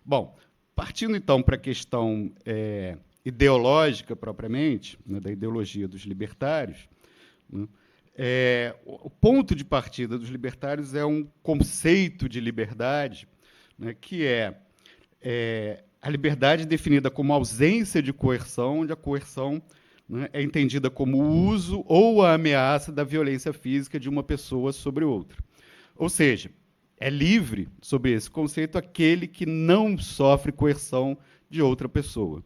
Bom, partindo então para a questão ideológica propriamente, né, da ideologia dos libertários, né, o ponto de partida dos libertários é um conceito de liberdade, né, que é a liberdade definida como ausência de coerção, onde a coerção, né, é entendida como o uso ou a ameaça da violência física de uma pessoa sobre outra. Ou seja, é livre, sob esse conceito, aquele que não sofre coerção de outra pessoa.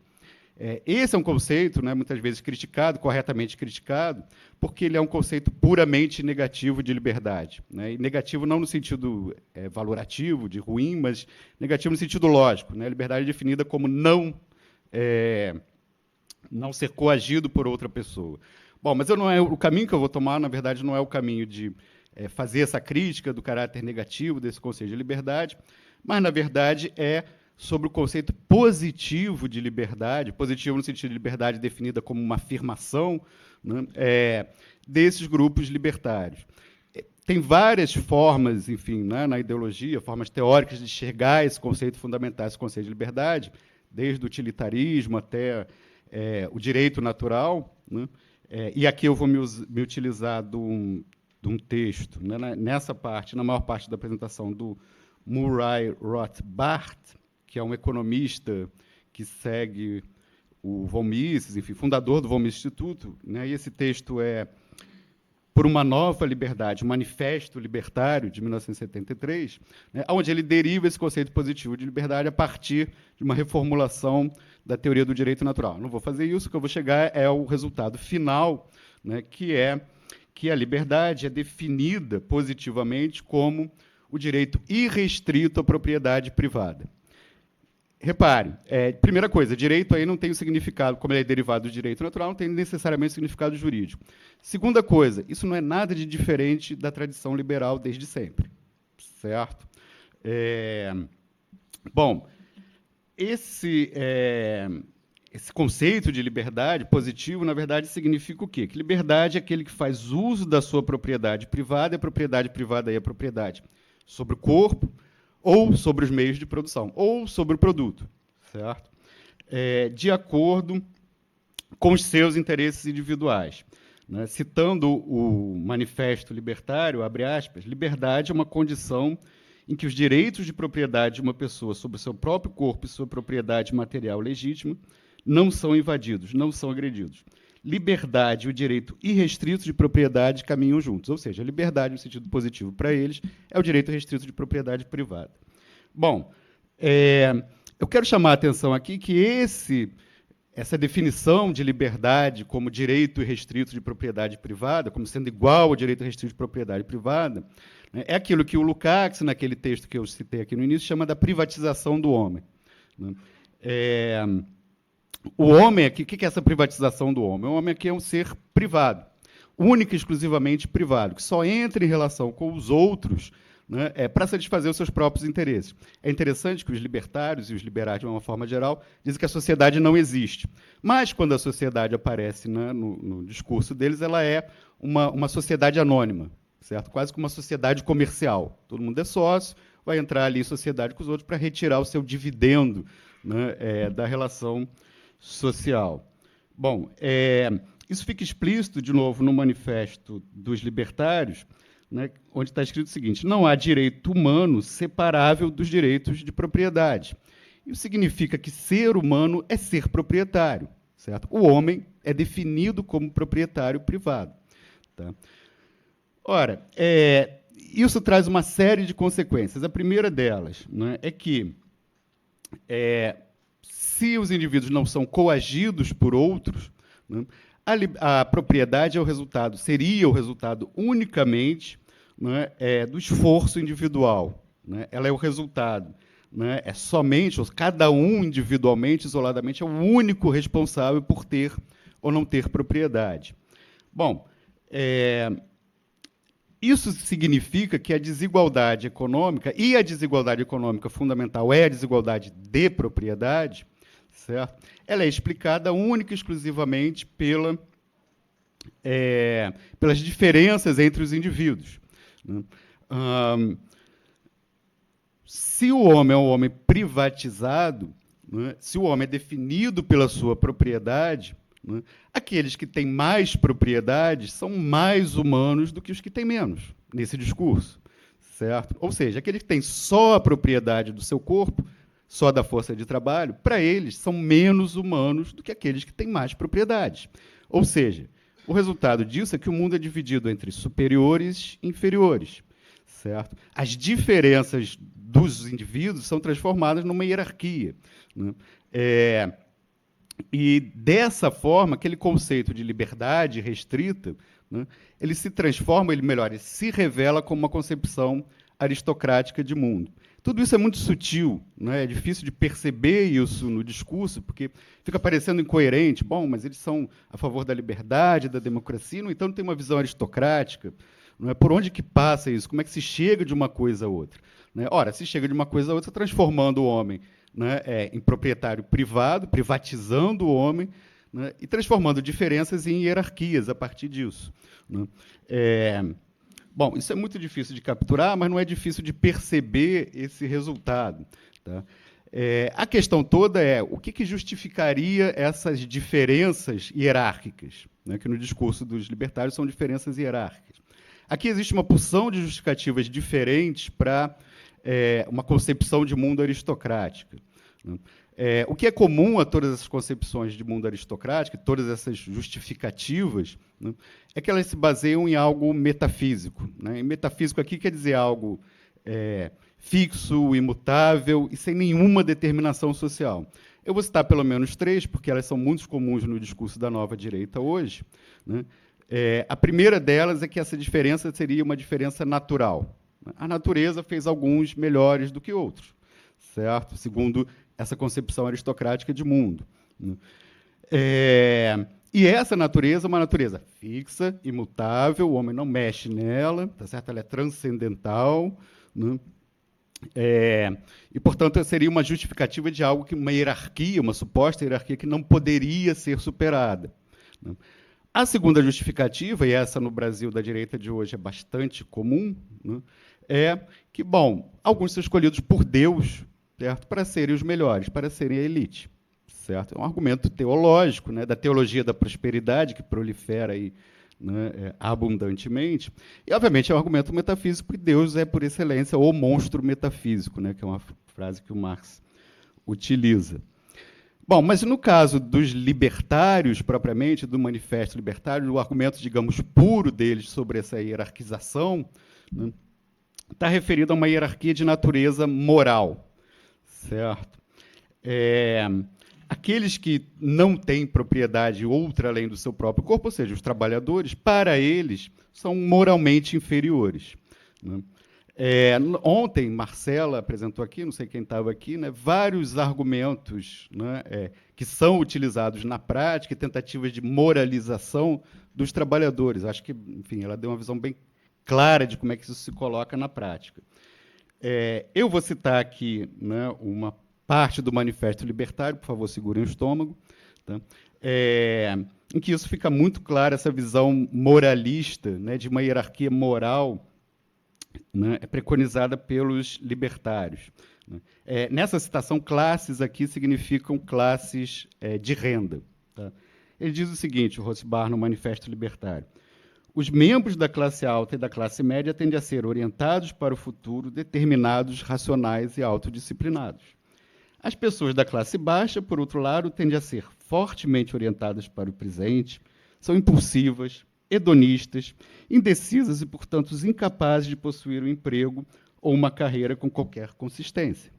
Esse é um conceito, né, muitas vezes criticado, corretamente criticado, porque ele é um conceito puramente negativo de liberdade. Né? E negativo não no sentido valorativo, de ruim, mas negativo no sentido lógico. Né? A liberdade é definida como não ser coagido por outra pessoa. Bom, mas não é, o caminho que eu vou tomar, na verdade, não é o caminho de fazer essa crítica do caráter negativo desse conceito de liberdade, mas, na verdade, é sobre o conceito positivo de liberdade, positivo no sentido de liberdade definida como uma afirmação, né, desses grupos libertários. Tem várias formas, enfim, né, na ideologia, formas teóricas de enxergar esse conceito fundamental, esse conceito de liberdade, desde o utilitarismo até o direito natural, né, e aqui eu vou me utilizar de um texto, né, nessa parte, na maior parte da apresentação, do Murray Rothbard, que é um economista que segue o von Mises, enfim, fundador do von Mises Instituto, né, e esse texto é Por uma Nova Liberdade, um Manifesto Libertário, de 1973, né, onde ele deriva esse conceito positivo de liberdade a partir de uma reformulação da teoria do direito natural. Não vou fazer isso, o que eu vou chegar é o resultado final, né, que é que a liberdade é definida positivamente como o direito irrestrito à propriedade privada. Repare, primeira coisa, direito aí não tem o significado, como ele é derivado do direito natural, não tem necessariamente significado jurídico. Segunda coisa, isso não é nada de diferente da tradição liberal desde sempre, certo? Bom, esse conceito de liberdade positivo, na verdade, significa o quê? Que liberdade é aquele que faz uso da sua propriedade privada, e a propriedade privada aí é a propriedade sobre o corpo, ou sobre os meios de produção, ou sobre o produto, certo? De acordo com os seus interesses individuais. Né? Citando o Manifesto Libertário, abre aspas, liberdade é uma condição em que os direitos de propriedade de uma pessoa sobre o seu próprio corpo e sua propriedade material legítima não são invadidos, não são agredidos. Liberdade e o direito irrestrito de propriedade caminham juntos, ou seja, a liberdade, no sentido positivo para eles, é o direito restrito de propriedade privada. Bom, eu quero chamar a atenção aqui que essa definição de liberdade como direito irrestrito de propriedade privada, como sendo igual ao direito restrito de propriedade privada, né, é aquilo que o Lukács, naquele texto que eu citei aqui no início, chama da privatização do homem. Né? O homem aqui, o que é essa privatização do homem? O homem aqui é um ser privado, único e exclusivamente privado, que só entra em relação com os outros, né, para satisfazer os seus próprios interesses. É interessante que os libertários e os liberais, de uma forma geral, dizem que a sociedade não existe. Mas, quando a sociedade aparece, né, no discurso deles, ela é uma sociedade anônima, certo? Quase como uma sociedade comercial. Todo mundo é sócio, vai entrar ali em sociedade com os outros para retirar o seu dividendo, né, da relação social. Bom, isso fica explícito, de novo, no Manifesto dos Libertários, né, onde está escrito o seguinte: não há direito humano separável dos direitos de propriedade. Isso significa que ser humano é ser proprietário, certo? O homem é definido como proprietário privado. Tá? Ora, isso traz uma série de consequências. A primeira delas, né, é que se os indivíduos não são coagidos por outros, né, a propriedade seria o resultado unicamente, né, do esforço individual. Né? Ela é o resultado. Né? É somente, cada um individualmente, isoladamente, é o único responsável por ter ou não ter propriedade. Bom, isso significa que a desigualdade econômica, e a desigualdade econômica fundamental é a desigualdade de propriedade, certo? Ela é explicada única e exclusivamente pelas diferenças entre os indivíduos. Né? se o homem é um homem privatizado, né, se o homem é definido pela sua propriedade, né, aqueles que têm mais propriedade são mais humanos do que os que têm menos, nesse discurso. Certo? Ou seja, aqueles que têm só a propriedade do seu corpo, só da força de trabalho, para eles são menos humanos do que aqueles que têm mais propriedades. Ou seja, o resultado disso é que o mundo é dividido entre superiores e inferiores. Certo? As diferenças dos indivíduos são transformadas numa hierarquia. Né? E dessa forma, aquele conceito de liberdade restrita, né, ele se transforma, ele se revela como uma concepção aristocrática de mundo. Tudo isso é muito sutil, né? É difícil de perceber isso no discurso, porque fica parecendo incoerente. Bom, mas eles são a favor da liberdade, da democracia, no entanto, tem uma visão aristocrática. Não é? Por onde que passa isso? Como é que se chega de uma coisa a outra? Né? Ora, se chega de uma coisa a outra, transformando o homem, né, em proprietário privado, privatizando o homem, né, e transformando diferenças em hierarquias a partir disso. Né? Bom, isso é muito difícil de capturar, mas não é difícil de perceber esse resultado. Tá? A questão toda é o que justificaria essas diferenças hierárquicas, né, que no discurso dos libertários são diferenças hierárquicas. Aqui existe uma porção de justificativas diferentes para uma concepção de mundo aristocrática. Né? O que é comum a todas essas concepções de mundo aristocrático, todas essas justificativas, né, é que elas se baseiam em algo metafísico. Né? E metafísico aqui quer dizer algo fixo, imutável e sem nenhuma determinação social. Eu vou citar pelo menos 3, porque elas são muito comuns no discurso da nova direita hoje. Né? A primeira delas é que essa diferença seria uma diferença natural. A natureza fez alguns melhores do que outros, certo? Segundo essa concepção aristocrática de mundo. E essa natureza é uma natureza fixa, imutável, o homem não mexe nela, tá certo? Ela é transcendental, né? E, portanto, seria uma justificativa de algo que uma hierarquia, uma suposta hierarquia que não poderia ser superada. Né? A segunda justificativa, e essa no Brasil da direita de hoje é bastante comum, né, é que, bom, alguns são escolhidos por Deus, certo, para serem os melhores, para serem a elite. Certo? É um argumento teológico, né, da teologia da prosperidade, que prolifera aí, né, abundantemente. E, obviamente, é um argumento metafísico, porque Deus é, por excelência, o monstro metafísico, né, que é uma frase que o Marx utiliza. Bom, mas no caso dos libertários, propriamente, do Manifesto Libertário, o argumento, digamos, puro deles sobre essa hierarquização, né, está referido a uma hierarquia de natureza moral. Certo? Aqueles que não têm propriedade outra além do seu próprio corpo, ou seja, os trabalhadores, para eles, são moralmente inferiores. Né? Ontem, Marcela apresentou aqui, não sei quem estava aqui, né, vários argumentos, né, que são utilizados na prática, tentativas de moralização dos trabalhadores. Acho que, enfim, ela deu uma visão bem clara de como é que isso se coloca na prática. Eu vou citar aqui, né, uma parte do Manifesto Libertário, por favor, segurem o estômago, tá? Em que isso fica muito claro, essa visão moralista, né, de uma hierarquia moral, né, preconizada pelos libertários. Né? Nessa citação, classes aqui significam classes de renda. Tá? Ele diz o seguinte, o Rothbard, no Manifesto Libertário: os membros da classe alta e da classe média tendem a ser orientados para o futuro, determinados, racionais e autodisciplinados. As pessoas da classe baixa, por outro lado, tendem a ser fortemente orientadas para o presente, são impulsivas, hedonistas, indecisas e, portanto, incapazes de possuir um emprego ou uma carreira com qualquer consistência.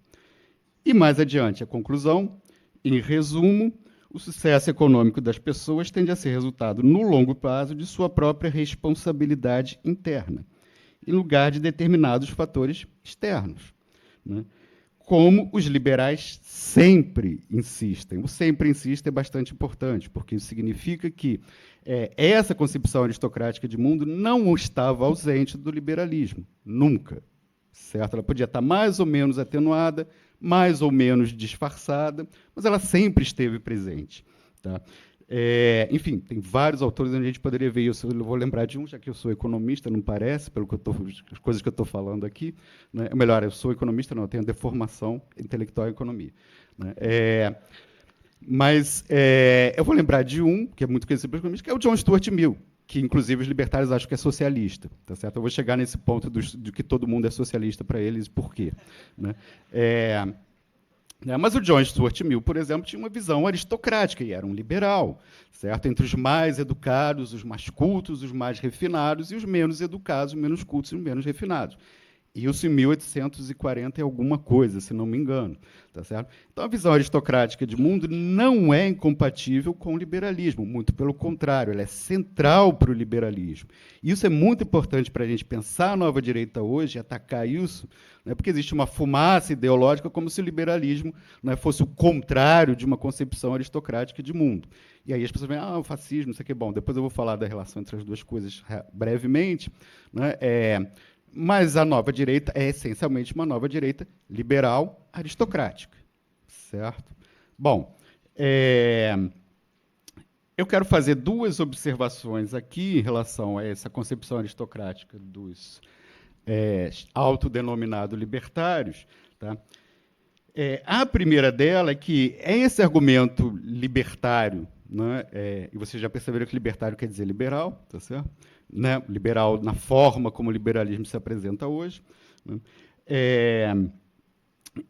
E mais adiante, a conclusão, em resumo, o sucesso econômico das pessoas tende a ser resultado, no longo prazo, de sua própria responsabilidade interna, em lugar de determinados fatores externos. Né? Como os liberais sempre insistem. O sempre insiste é bastante importante, porque isso significa que essa concepção aristocrática de mundo não estava ausente do liberalismo, nunca. Certo? Ela podia estar mais ou menos atenuada, mais ou menos disfarçada, mas ela sempre esteve presente. Tá? Enfim, tem vários autores onde a gente poderia ver isso. Eu vou lembrar de um, já que eu sou economista, não parece, pelo que as coisas que eu estou falando aqui. Né? Melhor, eu sou economista, não, eu tenho deformação intelectual em economia. Né? Eu vou lembrar de um, que é muito conhecido pelos economistas, que é o John Stuart Mill, que, inclusive, os libertários acham que é socialista. Tá certo? Eu vou chegar nesse ponto de que todo mundo é socialista para eles, por quê? Né? Mas o John Stuart Mill, por exemplo, tinha uma visão aristocrática e era um liberal, certo? Entre os mais educados, os mais cultos, os mais refinados, e os menos educados, os menos cultos e os menos refinados. Isso em 1840 e alguma coisa, se não me engano. Tá certo? Então, a visão aristocrática de mundo não é incompatível com o liberalismo, muito pelo contrário, ela é central para o liberalismo. Isso é muito importante para a gente pensar a nova direita hoje, atacar isso, né, porque existe uma fumaça ideológica como se o liberalismo, né, fosse o contrário de uma concepção aristocrática de mundo. E aí as pessoas veem, o fascismo, isso aqui é bom. Depois eu vou falar da relação entre as duas coisas brevemente. Né, mas a nova direita é essencialmente uma nova direita liberal aristocrática, certo? Bom, eu quero fazer duas observações aqui em relação a essa concepção aristocrática dos autodenominados libertários. Tá? A primeira dela é que esse argumento libertário, né, e vocês já perceberam que libertário quer dizer liberal, tá certo? Né, liberal na forma como o liberalismo se apresenta hoje. Né,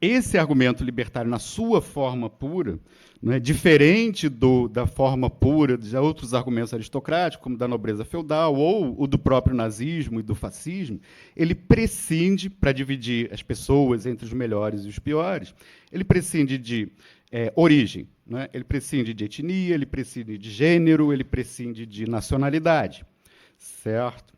esse argumento libertário, na sua forma pura, né, diferente da forma pura de outros argumentos aristocráticos, como da nobreza feudal, ou o do próprio nazismo e do fascismo, ele prescinde, para dividir as pessoas entre os melhores e os piores, ele prescinde de origem, né, ele prescinde de etnia, ele prescinde de gênero, ele prescinde de nacionalidade. Certo?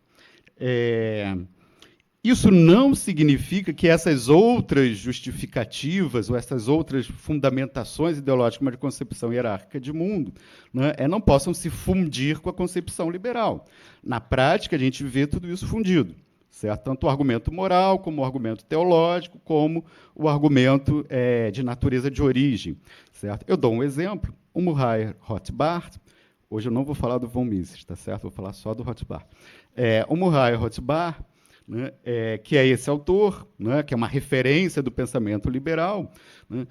Isso não significa que essas outras justificativas ou essas outras fundamentações ideológicas de concepção hierárquica de mundo, né, não possam se fundir com a concepção liberal. Na prática, a gente vê tudo isso fundido. Certo? Tanto o argumento moral, como o argumento teológico, como o argumento de natureza de origem. Certo? Eu dou um exemplo. O Murray Rothbard. Hoje eu não vou falar do von Mises, tá certo? Vou falar só do Rothbard. O Murray Rothbard, né, que é esse autor, né, que é uma referência do pensamento liberal, né,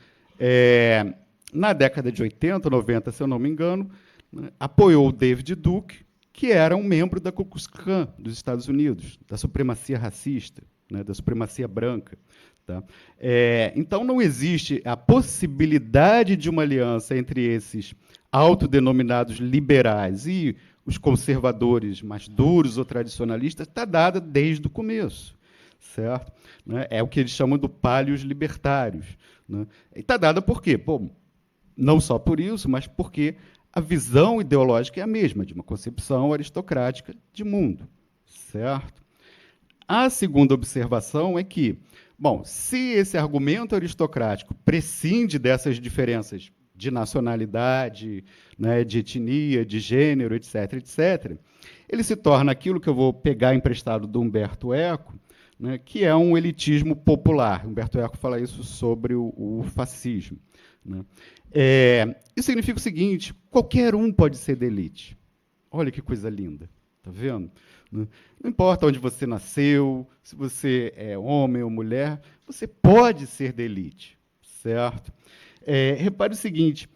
na década de 80, 90, se eu não me engano, né, apoiou o David Duke, que era um membro da Ku Klux Klan dos Estados Unidos, da supremacia racista, né, da supremacia branca. Tá? Então, não existe a possibilidade de uma aliança entre esses autodenominados liberais e os conservadores mais duros ou tradicionalistas, está dada desde o começo. Certo? Né? É o que eles chamam do pálios libertários. Né? E está dada por quê? Bom, não só por isso, mas porque a visão ideológica é a mesma, de uma concepção aristocrática de mundo. Certo? A segunda observação é que, bom, se esse argumento aristocrático prescinde dessas diferenças de nacionalidade, né, de etnia, de gênero, etc., etc., ele se torna aquilo que eu vou pegar emprestado do Humberto Eco, né, que é um elitismo popular. Humberto Eco fala isso sobre o fascismo. Né. Isso significa o seguinte: qualquer um pode ser da elite. Olha que coisa linda. Está vendo? Não importa onde você nasceu, se você é homem ou mulher, você pode ser da elite. Certo? Repare o seguinte,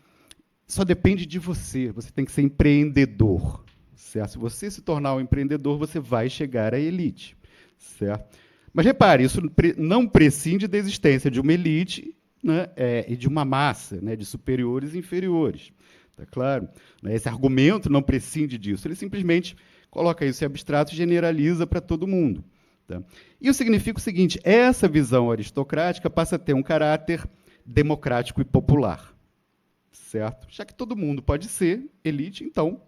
só depende de você, você tem que ser empreendedor. Certo? Se você se tornar um empreendedor, você vai chegar à elite. Certo? Mas repare, isso não prescinde da existência de uma elite, né, e de uma massa, né, de superiores e inferiores. Tá claro? Esse argumento não prescinde disso, ele simplesmente coloca isso em abstrato e generaliza para todo mundo. Tá? Isso significa o seguinte: essa visão aristocrática passa a ter um caráter democrático e popular. Certo? Já que todo mundo pode ser elite, então,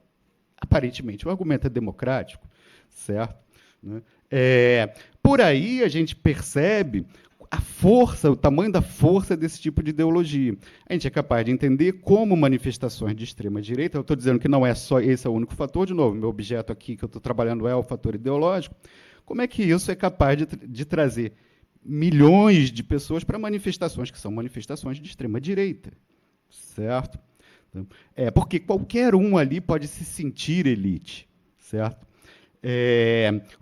aparentemente, o argumento é democrático. Certo? Né? Por aí a gente percebe a força, o tamanho da força desse tipo de ideologia. A gente é capaz de entender como manifestações de extrema-direita, eu estou dizendo que não é só esse é o único fator, de novo, meu objeto aqui que eu estou trabalhando é o fator ideológico, como é que isso é capaz de trazer milhões de pessoas para manifestações que são manifestações de extrema-direita, certo? Porque qualquer um ali pode se sentir elite, certo?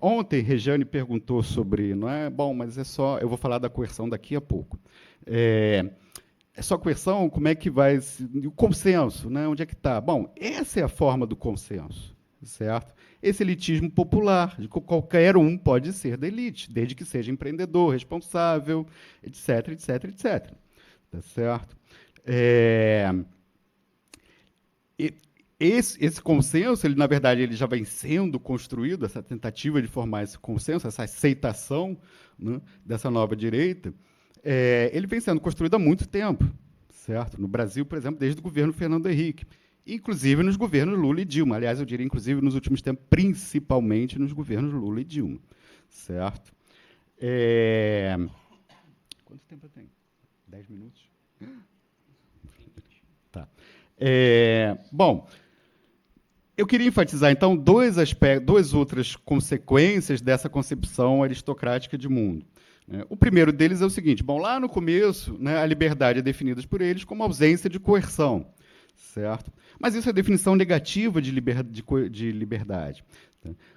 Ontem, Rejane perguntou sobre, não é? Bom, mas é só, eu vou falar da coerção daqui a pouco. É só coerção? Como é que vai? O consenso, né? Onde é que está? Bom, essa é a forma do consenso, certo? Esse elitismo popular, de que qualquer um pode ser da elite, desde que seja empreendedor, responsável, etc, etc, etc. Tá certo? Esse consenso, ele, na verdade, ele já vem sendo construído, essa tentativa de formar esse consenso, essa aceitação, né, dessa nova direita, ele vem sendo construído há muito tempo, certo? No Brasil, por exemplo, desde o governo Fernando Henrique, inclusive nos governos Lula e Dilma. Aliás, eu diria, inclusive, nos últimos tempos, principalmente nos governos Lula e Dilma, certo? Quanto tempo eu tenho? 10 minutos? Tá. Bom, eu queria enfatizar, então, duas outras consequências dessa concepção aristocrática de mundo. O primeiro deles é o seguinte: bom, lá no começo, né, a liberdade é definida por eles como ausência de coerção, certo? Mas isso é definição negativa de liberdade.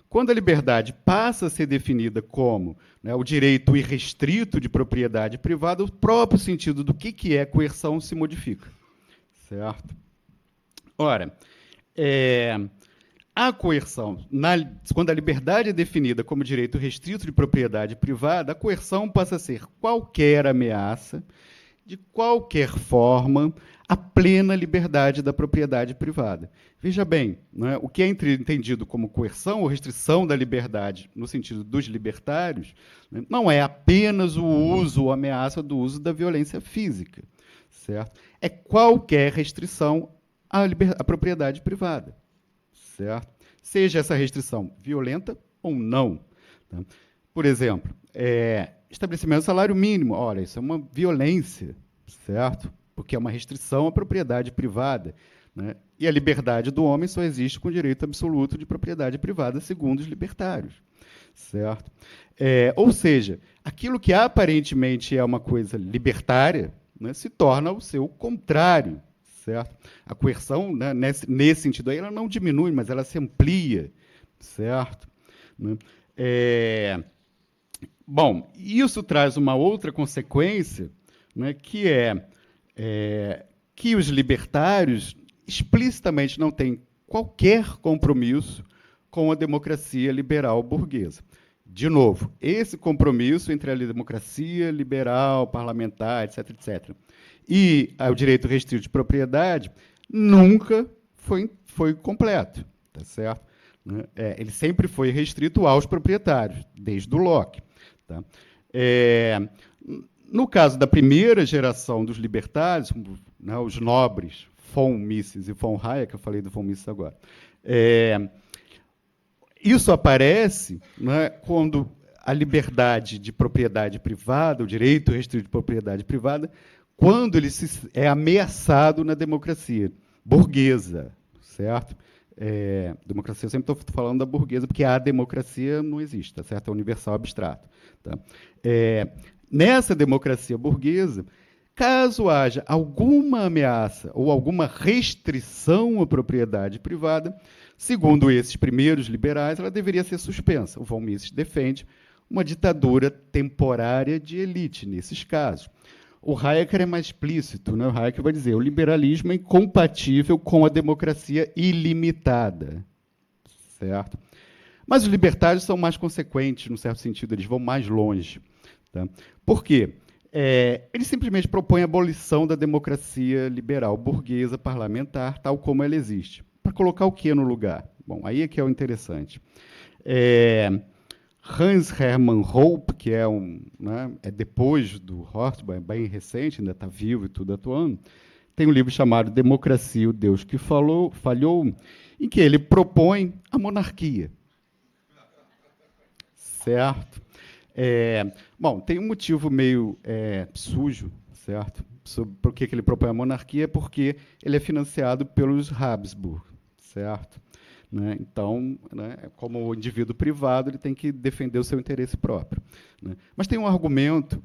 Quando a liberdade passa a ser definida como, né, o direito irrestrito de propriedade privada, o próprio sentido do que é coerção se modifica, certo? Ora, a coerção, quando a liberdade é definida como direito restrito de propriedade privada, a coerção passa a ser qualquer ameaça, de qualquer forma, à plena liberdade da propriedade privada. Veja bem, né, o que é entendido como coerção ou restrição da liberdade, no sentido dos libertários, né, não é apenas o uso ou ameaça do uso da violência física, certo? É qualquer restrição à propriedade privada, certo? Seja essa restrição violenta ou não. Tá? Por exemplo, estabelecimento do salário mínimo. Olha, isso é uma violência, certo? Porque é uma restrição à propriedade privada. Né? E a liberdade do homem só existe com o direito absoluto de propriedade privada, segundo os libertários, certo? Ou seja, aquilo que aparentemente é uma coisa libertária, né, se torna o seu contrário, certo? A coerção, né, nesse sentido aí, ela não diminui, mas ela se amplia, certo? Né? Bom, isso traz uma outra consequência, né, que que os libertários explicitamente não têm qualquer compromisso com a democracia liberal burguesa. De novo, esse compromisso entre a democracia liberal, parlamentar, etc., etc., e o direito restrito de propriedade nunca foi completo, tá certo? Ele sempre foi restrito aos proprietários, desde o Locke. Tá? No caso da primeira geração dos libertários, né, os nobres von Mises e von Hayek, eu falei do von Mises agora, isso aparece, né, quando a liberdade de propriedade privada, o direito restrito de propriedade privada, quando ele é ameaçado na democracia burguesa, certo? Democracia, eu sempre estou falando da burguesa, porque a democracia não existe, tá certo? É universal abstrato. Tá? Nessa democracia burguesa, caso haja alguma ameaça ou alguma restrição à propriedade privada, segundo esses primeiros liberais, ela deveria ser suspensa. O von Mises defende uma ditadura temporária de elite, nesses casos. O Hayek é mais explícito, né? O Hayek vai dizer: o liberalismo é incompatível com a democracia ilimitada, certo? Mas os libertários são mais consequentes, num certo sentido, eles vão mais longe. Tá? Por quê? Eles simplesmente propõem a abolição da democracia liberal burguesa parlamentar, tal como ela existe. Para colocar o que no lugar? Bom, aí é que é o interessante. Hans Hermann Hoppe, que é depois do Rothbard, bem recente, ainda está vivo e tudo atuando, tem um livro chamado Democracia, o Deus que Falhou, em que ele propõe a monarquia. Certo? Bom, tem um motivo meio sujo, certo? Por que ele propõe a monarquia? Porque ele é financiado pelos Habsburg, certo? Né? Então, né, como indivíduo privado, ele tem que defender o seu interesse próprio. Né? Mas tem um argumento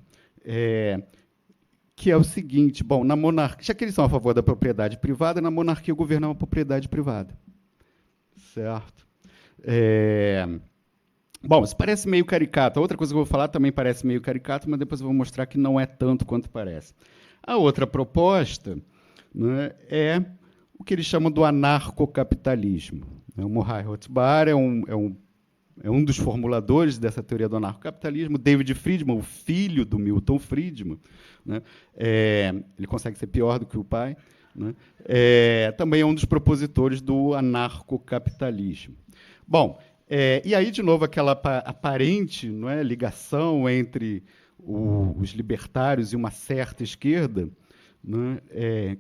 que é o seguinte, bom, na monarquia, já que eles são a favor da propriedade privada, na monarquia o governo é uma propriedade privada. Certo? Bom, isso parece meio caricato. A outra coisa que eu vou falar também parece meio caricato, mas depois eu vou mostrar que não é tanto quanto parece. A outra proposta, né, é o que eles chamam do anarcocapitalismo. O Murray Rothbard é um dos formuladores dessa teoria do anarcocapitalismo. David Friedman, o filho do Milton Friedman, né, ele consegue ser pior do que o pai, né, também é um dos propositores do anarcocapitalismo. Bom, e aí, de novo, aquela aparente, não é, ligação entre os libertários e uma certa esquerda, né,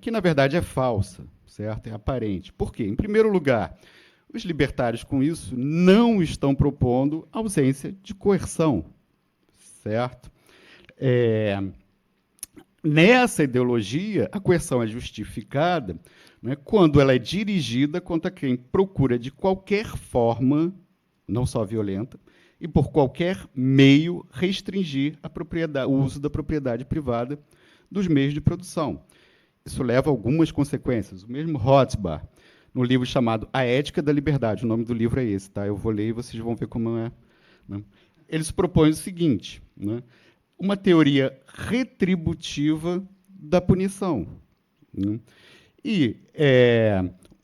que, na verdade, é falsa, certo? É aparente. Por quê? Em primeiro lugar, os libertários, com isso, não estão propondo ausência de coerção, certo? Nessa ideologia, a coerção é justificada, né, quando ela é dirigida contra quem procura, de qualquer forma, não só violenta, e por qualquer meio restringir o uso da propriedade privada dos meios de produção. Isso leva a algumas consequências. O mesmo Rothbard, no livro chamado A Ética da Liberdade, o nome do livro é esse, tá? Eu vou ler e vocês vão ver como é. Né? Eles propõem o seguinte, né? Uma teoria retributiva da punição. Né? E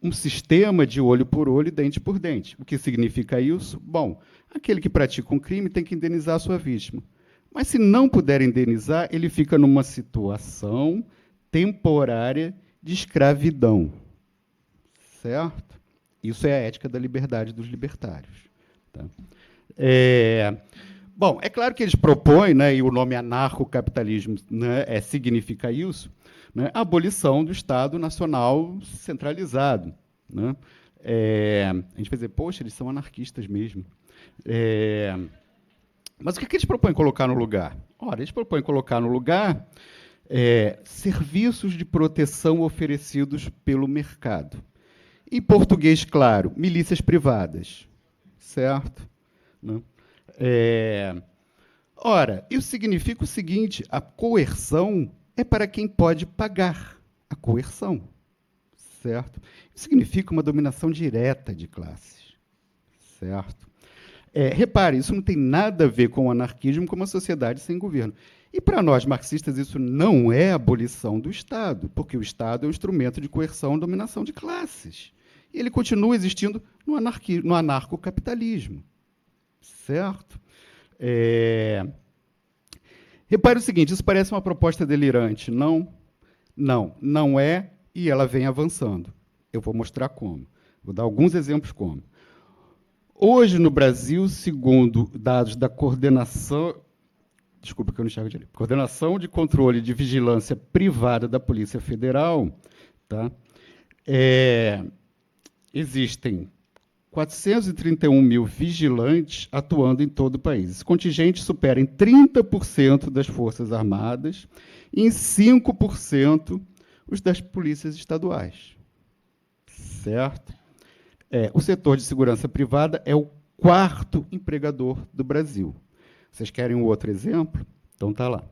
um sistema de olho por olho, dente por dente. O que significa isso? Bom, aquele que pratica um crime tem que indenizar a sua vítima. Mas, se não puder indenizar, ele fica numa situação temporária de escravidão. Certo? Isso é a ética da liberdade dos libertários. Tá? Bom, é claro que eles propõem, né, e o nome anarcocapitalismo, né, significa isso, né, a abolição do Estado Nacional centralizado. Né? A gente vai dizer, poxa, eles são anarquistas mesmo. Mas o que eles propõem colocar no lugar? Ora, eles propõem colocar no lugar serviços de proteção oferecidos pelo mercado. Em português, claro, milícias privadas. Certo? Né? Ora, isso significa o seguinte, a coerção é para quem pode pagar a coerção. Certo? Isso significa uma dominação direta de classes. Certo? Repare, isso não tem nada a ver com o anarquismo, com uma sociedade sem governo. E, para nós marxistas, isso não é abolição do Estado, porque o Estado é um instrumento de coerção e dominação de classes. E ele continua existindo no anarcocapitalismo. Certo? Repare o seguinte, isso parece uma proposta delirante. Não, não é, e ela vem avançando. Eu vou mostrar como. Vou dar alguns exemplos como. Hoje, no Brasil, segundo dados da Coordenação de Controle de Vigilância Privada da Polícia Federal, tá? Existem 431 mil vigilantes atuando em todo o país. Esse contingente supera em 30% das Forças Armadas e em 5% os das polícias estaduais. Certo? O setor de segurança privada é o 4º empregador do Brasil. Vocês querem um outro exemplo? Então está lá.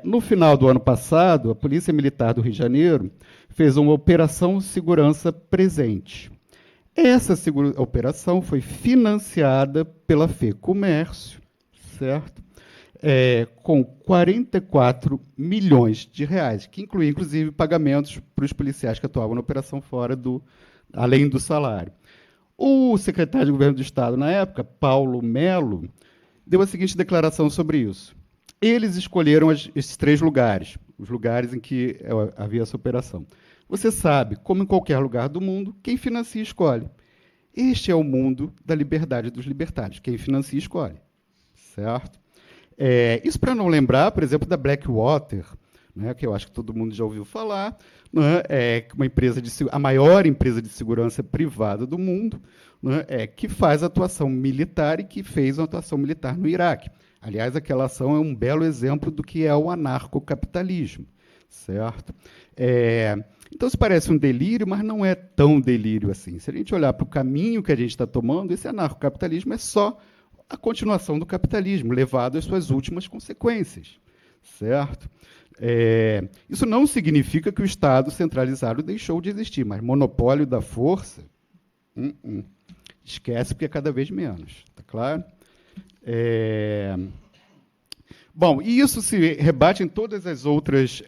No final do ano passado, a Polícia Militar do Rio de Janeiro fez uma operação Segurança Presente. Essa operação foi financiada pela FEComércio, certo? Com 44 milhões de reais, que incluía, inclusive, pagamentos para os policiais que atuavam na operação além do salário. O secretário de Governo do Estado, na época, Paulo Melo, deu a seguinte declaração sobre isso. Eles escolheram esses 3 lugares, os lugares em que havia essa operação. Você sabe, como em qualquer lugar do mundo, quem financia escolhe. Este é o mundo da liberdade dos libertários. Quem financia escolhe. Certo? Isso para não lembrar, por exemplo, da Blackwater, né, que eu acho que todo mundo já ouviu falar, né, a maior empresa de segurança privada do mundo, né, que faz atuação militar e que fez uma atuação militar no Iraque. Aliás, aquela ação é um belo exemplo do que é o anarcocapitalismo. Certo? Então, isso parece um delírio, mas não é tão delírio assim. Se a gente olhar para o caminho que a gente está tomando, esse anarcocapitalismo é só a continuação do capitalismo, levado às suas últimas consequências. certo? Isso não significa que o Estado centralizado deixou de existir, mas monopólio da força, esquece, porque é cada vez menos, tá claro? Bom, e isso se rebate em todas as outras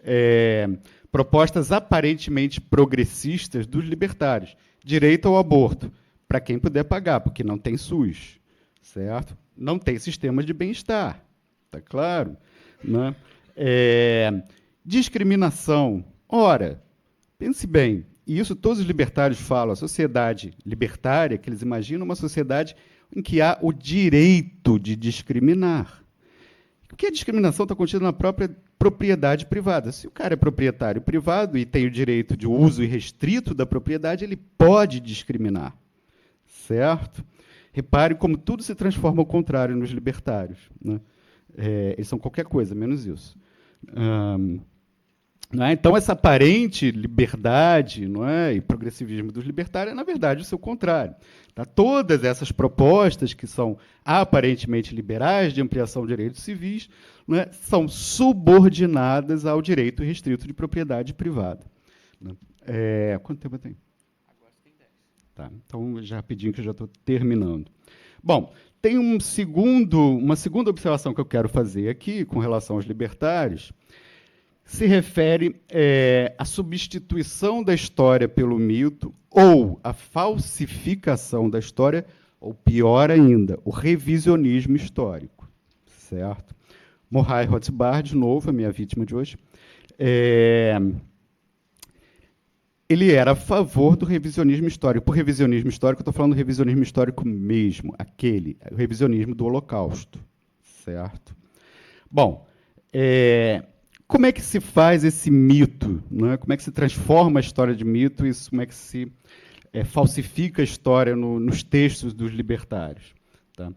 propostas aparentemente progressistas dos libertários. Direito ao aborto, para quem puder pagar, porque não tem SUS, certo? Não tem sistema de bem-estar, tá claro? Né? Discriminação. Ora, pense bem, e isso todos os libertários falam, a sociedade libertária, que eles imaginam uma sociedade em que há o direito de discriminar. Porque a discriminação está contida na própria propriedade privada. Se o cara é proprietário privado e tem o direito de uso irrestrito da propriedade, ele pode discriminar, certo? Repare como tudo se transforma ao contrário nos libertários, né? Eles são qualquer coisa, menos isso. Não é? Então, essa aparente liberdade, não é, e progressivismo dos libertários é, na verdade, o seu contrário. Tá? Todas essas propostas que são aparentemente liberais de ampliação de direitos civis, não é, são subordinadas ao direito restrito de propriedade privada. Né? Quanto tempo eu tenho? Agora você tem 10. Tá, então, já rapidinho que eu já estou terminando. Bom, tem uma segunda observação que eu quero fazer aqui com relação aos libertários, se refere à substituição da história pelo mito ou a falsificação da história, ou pior ainda, o revisionismo histórico, certo? Murray Rothbard, de novo, a minha vítima de hoje, ele era a favor do revisionismo histórico. Por revisionismo histórico, eu estou falando do revisionismo histórico mesmo, o revisionismo do Holocausto, certo? Bom, como é que se faz esse mito? Né? Como é que se transforma a história de mito e como é que se falsifica a história nos textos dos libertários? Tá?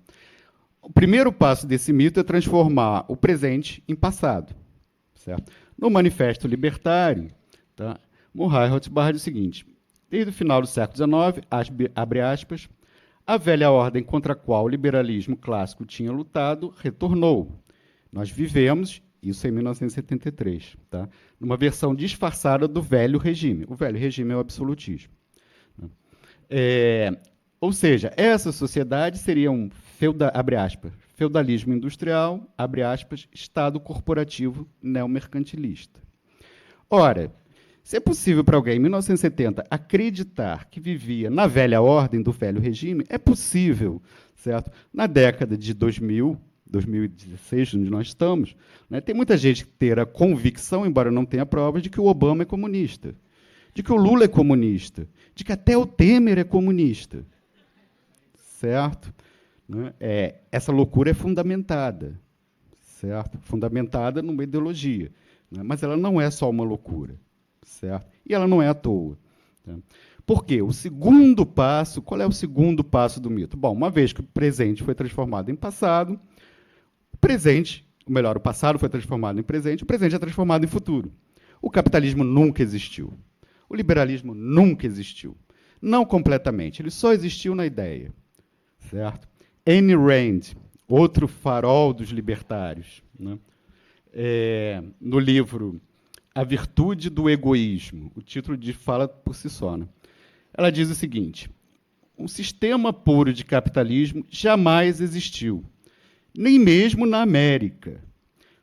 O primeiro passo desse mito é transformar o presente em passado. Certo? No Manifesto Libertário, tá? Murray Rothbard diz o seguinte: desde o final do século XIX, abre aspas, a velha ordem contra a qual o liberalismo clássico tinha lutado retornou. Nós vivemos, isso em 1973, tá? Numa versão disfarçada do velho regime. O velho regime é o absolutismo. Ou seja, essa sociedade seria um abre aspas, feudalismo industrial, abre aspas, Estado corporativo neomercantilista. Ora, se é possível para alguém, em 1970, acreditar que vivia na velha ordem do velho regime, é possível, certo? Na década de 2016, onde nós estamos, né, tem muita gente que ter a convicção, embora não tenha provas, de que o Obama é comunista, de que o Lula é comunista, de que até o Temer é comunista, certo? Né? Essa loucura é fundamentada, certo? Fundamentada numa ideologia, né? Mas ela não é só uma loucura, certo? E ela não é à toa. Tá? Por quê? O segundo passo, qual é o segundo passo do mito? Bom, uma vez que o presente foi transformado em passado, o passado foi transformado em presente, o presente é transformado em futuro. O capitalismo nunca existiu. O liberalismo nunca existiu. Não completamente, ele só existiu na ideia. Certo? Ayn Rand, outro farol dos libertários, né? No livro A Virtude do Egoísmo, o título fala por si só, né? Ela diz o seguinte: um sistema puro de capitalismo jamais existiu, nem mesmo na América.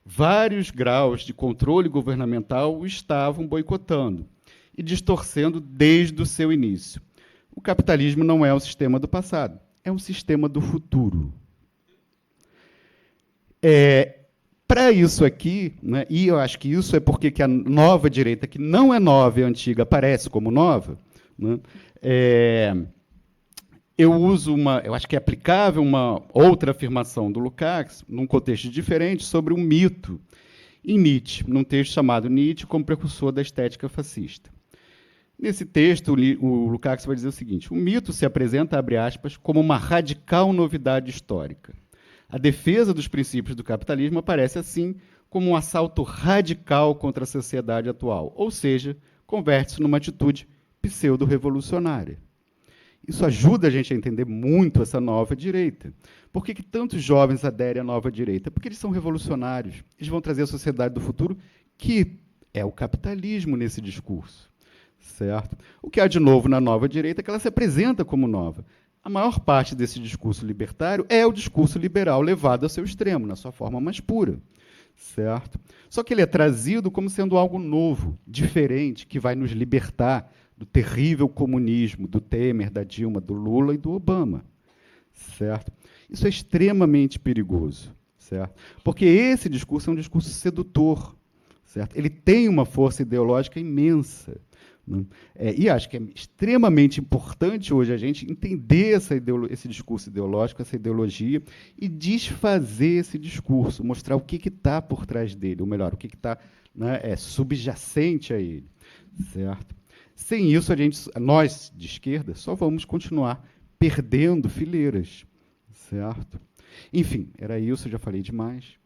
Vários graus de controle governamental o estavam boicotando e distorcendo desde o seu início. O capitalismo não é um sistema do passado, é um sistema do futuro. Para isso aqui, né, e eu acho que isso é porque que a nova direita, que não é nova e antiga, aparece como nova, né, eu acho que é aplicável uma outra afirmação do Lukács, num contexto diferente, sobre um mito em Nietzsche, num texto chamado Nietzsche como precursor da estética fascista. Nesse texto, o Lukács vai dizer o seguinte: o mito se apresenta, abre aspas, como uma radical novidade histórica. A defesa dos princípios do capitalismo aparece, assim, como um assalto radical contra a sociedade atual, ou seja, converte-se numa atitude pseudo-revolucionária. Isso ajuda a gente a entender muito essa nova direita. Por que tantos jovens aderem à nova direita? Porque eles são revolucionários. Eles vão trazer a sociedade do futuro, que é o capitalismo nesse discurso. Certo? O que há de novo na nova direita é que ela se apresenta como nova. A maior parte desse discurso libertário é o discurso liberal levado ao seu extremo, na sua forma mais pura. Certo? Só que ele é trazido como sendo algo novo, diferente, que vai nos libertar do terrível comunismo do Temer, da Dilma, do Lula e do Obama. Certo? Isso é extremamente perigoso. Certo? Porque esse discurso é um discurso sedutor. Certo? Ele tem uma força ideológica imensa. E acho que é extremamente importante hoje a gente entender esse discurso ideológico, essa ideologia, e desfazer esse discurso, mostrar o que está por trás dele, ou melhor, o que está, né, subjacente a ele. Certo? Sem isso, nós, de esquerda, só vamos continuar perdendo fileiras. Certo? Enfim, era isso, eu já falei demais.